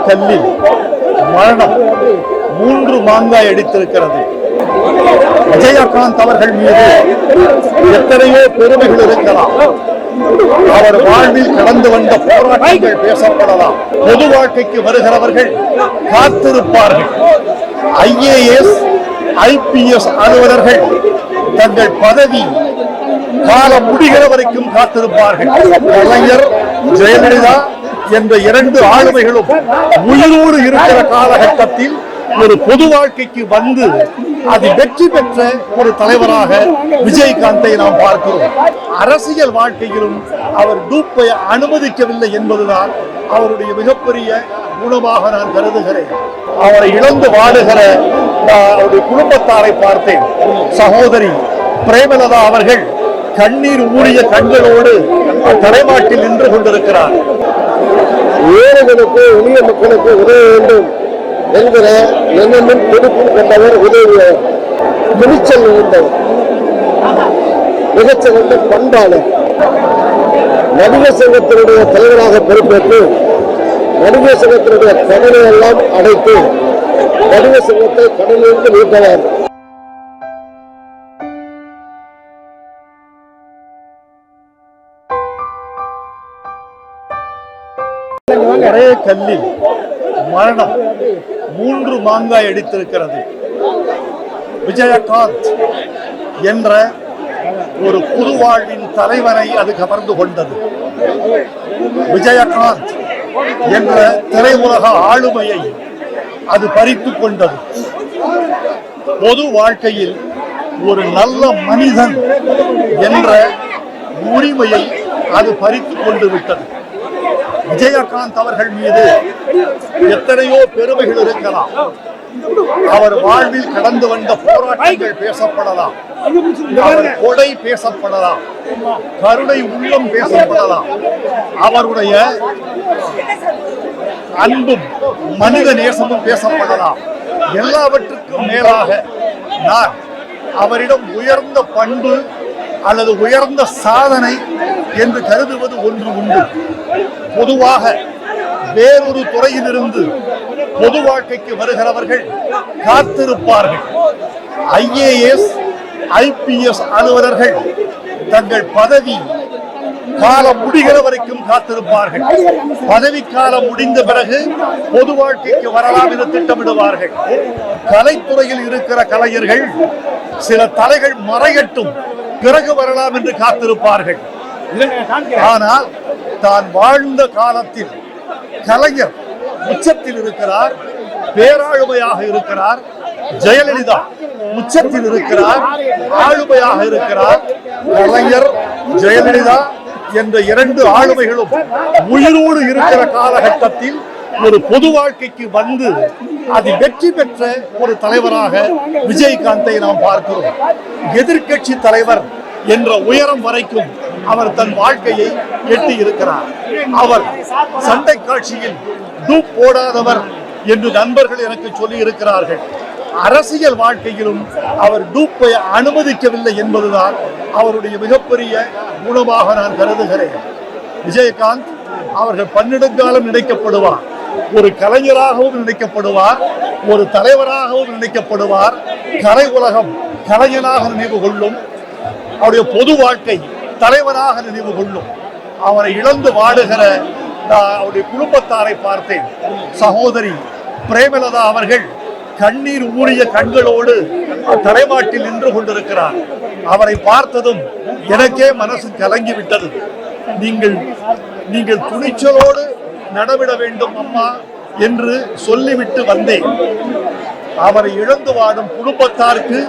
கல்லில் மரணம் 3 மாங்காய் அடித்திருக்கிறது. விஜயகாந்த் அவர்கள் மீது எத்தனையோ பெருமைகள் இருக்கலாம். அவர் வாழ்வில் கடந்து வந்த போராட்டங்கள் பேசப்படலாம். பொது வாழ்க்கைக்கு வருகிறவர்கள் காத்திருப்பார்கள். IAS IPS அலுவலர்கள் தங்கள் பதவி காலம் முடிகிற வரைக்கும் காத்திருப்பார்கள். கலைஞர், ஜெயலலிதா என்ற 2 ஆளுமைகளும் உயிரோடு இருக்கிற காலகட்டத்தில் ஒரு பொது வாழ்க்கைக்கு வந்து அது வெற்றி பெற்ற ஒரு தலைவராக விஜயகாந்தை நாம் பார்க்கிறோம். அரசியல் வாழ்க்கையிலும் அவர் டூப்பை அனுமதிக்கவில்லை என்பதுதான் அவருடைய மிகப்பெரிய குணமாக நான் கருதுகிறேன். அவரை இழந்து வாடுகிற அவருடைய குடும்பத்தாரை பார்த்தேன். சகோதரி பிரேமலதா அவர்கள் கண்ணீர் ஊறிய கண்களோடு தலைமாட்டில் நின்று கொண்டிருக்கிறார். ஏழைகளுக்கு எளிய மக்களுக்கு உதவ வேண்டும் என்கிற எண்ணமும் துடிப்பும் கொண்டவர் உதவியவர். துணிச்சல் இருந்தவர், மிகச்சிறந்த பண்பாளர். நடிகர் சங்கத்தினுடைய தலைவராக பொறுப்பேற்று நடிகர் சங்கத்தினுடைய கடனை எல்லாம் அடைத்து நடிகர் சங்கத்தை கடனிலிருந்து மீட்டவர். ஒரே கல்லில் மரணம் 3 மாங்காய் அடித்திருக்கிறது. விஜயகாந்த் என்ற ஒரு புது வாழ்வின் தலைவரை அது கவர்ந்து கொண்டது. விஜயகாந்த் என்ற திரையுலக ஆளுமையை அது பறித்துக் கொண்டது. பொது வாழ்க்கையில் ஒரு நல்ல மனிதன் என்ற உரிமையை அது பறித்துக் கொண்டு விட்டது. விஜயகாந்த் அவர்கள் மீது எத்தனையோ பெருமைகள் இருக்கலாம். அவர் வாழ்வில் கடந்து வந்த போராட்டங்கள் பேசப்படலாம். அவர் கொடை பேசப்படலாம், கருணை உள்ளம் பேசப்படலாம். அவருடைய அன்பும் மனித நேசமும் பேசப்படலாம். எல்லாவற்றுக்கும் மேலாக நான் அவரிடம் உயர்ந்த பண்பு அல்லது உயர்ந்த சாதனை என்று கருதுவது ஒன்று உண்டு. பொதுவாக வேறொரு துறையிலிருந்து பொது வாழ்க்கைக்கு வருகிறவர்கள் காத்திருப்பார்கள். IAS IPS அலுவலர்கள் தங்கள் பதவி காலம் முடிகிற வரைக்கும் காத்திருப்பார்கள். பதவி காலம் முடிந்த பிறகு பொது வாழ்க்கைக்கு வரலாம் என்று திட்டமிடுவார்கள். கலைத்துறையில் இருக்கிற கலைஞர்கள் சில தலைகள் மறையட்டும் பிறகு வரலாம் என்று காத்திருப்பார்கள். ஆனால் தான் வாழ்ந்த காலத்தில் கலைஞர் உச்சத்தில் இருக்கிறார், பேராளுமையாக இருக்கிறார். ஜெயலலிதா உச்சத்தில் இருக்கிறார், ஆளுமையாக இருக்கிறார். கலைஞர், ஜெயலலிதா என்ற 2 ஆளுமைகளும் உயிரோடு இருக்கிற காலகட்டத்தில் ஒரு பொது வாழ்க்கைக்கு வந்து அது வெற்றி பெற்ற ஒரு தலைவராக விஜயகாந்தை நாம் பார்க்கிறோம். எதிர்கட்சி தலைவர் என்ற உயரம் வரைக்கும் அவர் தன் வாழ்க்கையை எட்டி இருக்கிறார். அவர் சண்டை காட்சியில் டூப் போடாதவர் என்று நண்பர்கள் எனக்கு சொல்லி இருக்கிறார்கள். அரசியல் வாழ்க்கையிலும் அவர் டூப்பை அனுமதிக்கவில்லை என்பதுதான் அவருடைய மிகப்பெரிய குணமாக நான் கருதுகிறேன். விஜயகாந்த் அவர்கள் பன்னெடுங்காலம் நினைக்கப்படுவார். ஒரு கலைஞராகவும் நினைக்கப்படுவார், ஒரு தலைவராகவும் நினைக்கப்படுவார். கலை உலகம் கலைஞனாக நினைவு கொள்ளும், அவருடைய பொது வாழ்க்கை தலைவராக நினைவு கொள்ளும். அவரை இழந்து வாடுகிற அவருடைய குடும்பத்தாரை பார்த்தேன். சகோதரி பிரேமலதா அவர்கள் கண்ணீர் ஊறிய கண்களோடு தலைமாட்டில் நின்று கொண்டிருக்கிறார். அவரை பார்த்ததும் எனக்கே மனசு கலங்கிவிட்டது. நீங்கள் துணிச்சலோடு நடவிட வேண்டும் அம்மா என்று சொல்லிவிட்டு வந்தேன். அவரை இழந்து வாடும் குடும்பத்தாருக்கு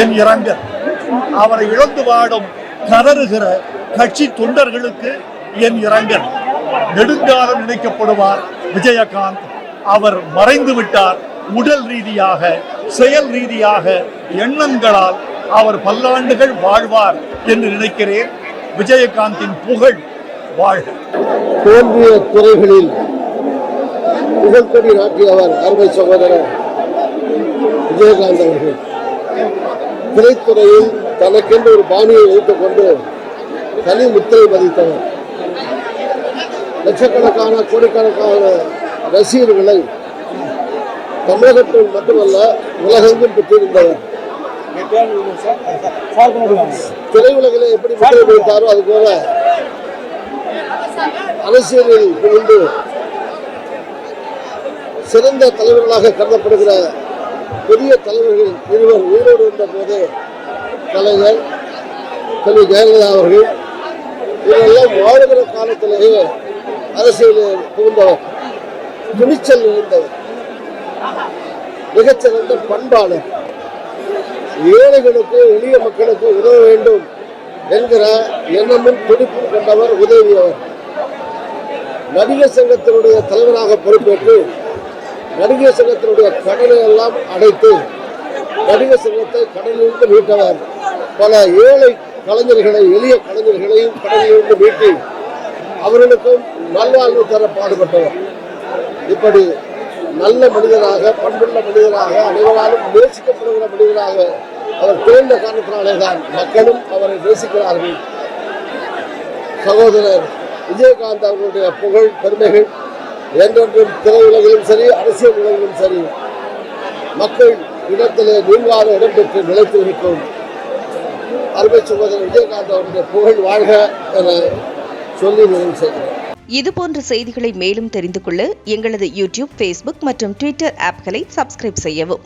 என் இரங்கல். அவரை இழந்து வாடும் கதறுகிற கட்சி தொண்டர்களுக்கு என் இரங்கல். நெடுங்காலம் நினைக்கப்படுவார் விஜயகாந்த். அவர் மறைந்து விட்டார். உடல் ரீதியாக, செயல் ரீதியாக, எண்ணங்களால் அவர் பல்லாண்டுகள் வாழ்வார் என்று நினைக்கிறேன். விஜயகாந்தின் புகழ் வாழ்க. தோன்றிய துறைகளில் புகழ்கொடி நாட்டியவர் அருமை சகோதரர் விஜயகாந்த் அவர்கள். திரைத்துறையில் தனக்கென்று ஒரு பாணியை வைத்துக் கொண்டு தனி முத்திரை பதித்தவர். லட்சக்கணக்கான கோடிக்கணக்கான ரசிகர்களை தமிழகத்தில் மட்டுமல்ல உலகெங்கும் பெற்றிருந்தவர். திரையுலகிலே எப்படி முத்திரை வைத்தாரோ அது போல அரசியலில் புகுந்து சிறந்த தலைவர்களாக கருதப்படுகிற பெரிய தலைவர்கள் இருவர் உயிரோடு இருந்த போது கலைஞர், கல்வி ஜெயலலிதா அவர்கள் இவரெல்லாம் வாழ்கிற காலத்திலேயே அரசியலில் புகுந்தவர், துணிச்சல் இருந்தவர், மிகச்சிறந்த பண்பாளர், ஏழைகளுக்கு எளிய மக்களுக்கு உதவ வேண்டும் என்கிற எண்ணமும் துடிப்பும் கொண்டவர், உதவியவர். நடிகர் சங்கத்தினுடைய தலைவராக பொறுப்பேற்று நடிகர் சங்கத்தினுடைய கடனை எல்லாம் அடைத்து நடிகர் சங்கத்தை கடனிலிருந்து மீட்டவர். பல ஏழை கலைஞர்களை, எளிய கலைஞர்களையும் கடனிலிருந்து மீட்டி அவர்களுக்கும் நல்வாழ்வு தர பாடுபட்டவர். இப்படி நல்ல மனிதராக, பண்புள்ள மனிதராக, அனைவராலும் நேசிக்கப்படுகிற மனிதராக அவர் தேர்ந்த காரணத்தினாலே தான் மக்களும் அவரை நேசிக்கிறார்கள். சகோதரர் விஜயகாந்த் அவர்களுடைய புகழ் பெருமைகள் என்றென்றும் திரையுலகிலும் சரி, அரசியல் உலகிலும் சரி, மக்கள் இடத்திலே நீங்காத இடம்பெற்று நிலைத்து இருக்கும். அருமை சகோதரர் விஜயகாந்த் அவருடைய புகழ் வாழ்க என சொல்லி நிறைவு செய்கிறேன். இதுபோன்ற செய்திகளை மேலும் தெரிந்து கொள்ள எங்களது யூடியூப், ஃபேஸ்புக் மற்றும் ட்விட்டர் ஆப்களை சப்ஸ்கிரைப் செய்யவும்.